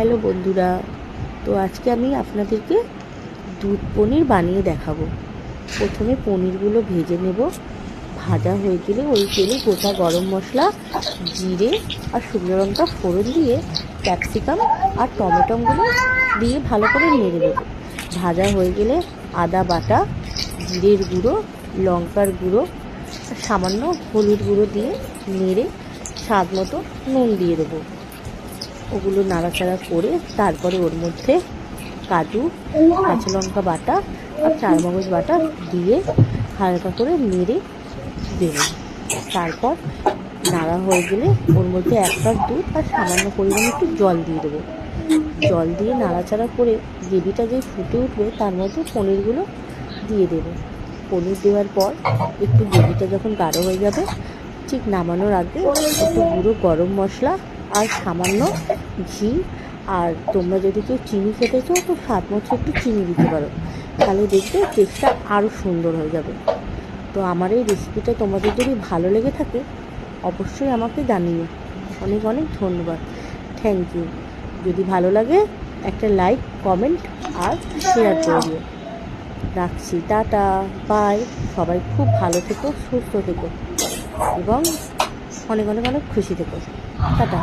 Hello বন্ধুরা, তো আজকে আমি আপনাদেরকে দুধ পনির বানিয়ে দেখাবো। প্রথমে পনিরগুলো ভেজে নেব। ভাজা হয়ে গেলে ওই তেলে গোটা গরম মশলা, জিরে আর শুকনো লঙ্কা ফোড়ন দিয়ে ক্যাপসিকাম আর টমেটোগুলো দিয়ে ভালো করে নেড়ে দেবো। ভাজা হয়ে গেলে আদা বাটা, জিরের গুঁড়ো, লঙ্কার গুঁড়ো, সামান্য হলুদ গুঁড়ো দিয়ে নেড়ে স্বাদ মতো নুন দিয়ে দেবো। ওগুলো নাড়াচাড়া করে তারপরে ওর মধ্যে কাজু, কাঁচা লঙ্কা বাটা আর চারমগজ বাটা দিয়ে হালকা করে নেড়ে দেবো। তারপর নাড়া হয়ে গেলে ওর মধ্যে 1 কাপ দুধ আর সামান্য পরিমাণে একটু জল দিয়ে দেবো। জল দিয়ে নাড়াচাড়া করে গ্রেভিটা যে ফুটে উঠবে তার মধ্যে পনিরগুলো দিয়ে দেবো। পনির দেওয়ার পর একটু গ্রেভিটা যখন গাঢ় হয়ে যাবে, ঠিক নামানোর আগে একটু গুঁড়ো গরম মশলা আর সামান্য ঘি, আর তোমরা যদি কেউ চিনি খেতে চাও তো স্বাদ মতো একটু চিনি দিতে পারো, তাহলে দেখবে টেস্টটা আরও সুন্দর হয়ে যাবে। তো আমার এই রেসিপিটা তোমাদের যদি ভালো লেগে থাকে অবশ্যই আমাকে জানিও। অনেক অনেক ধন্যবাদ, থ্যাংক ইউ। যদি ভালো লাগে একটা লাইক, কমেন্ট আর শেয়ার করে দিও। রাখছি, টাটা, বাই। সবাই খুব ভালো থেকো, সুস্থ থেকো এবং অনেক অনেক অনেক খুশি থেকো। টাটা।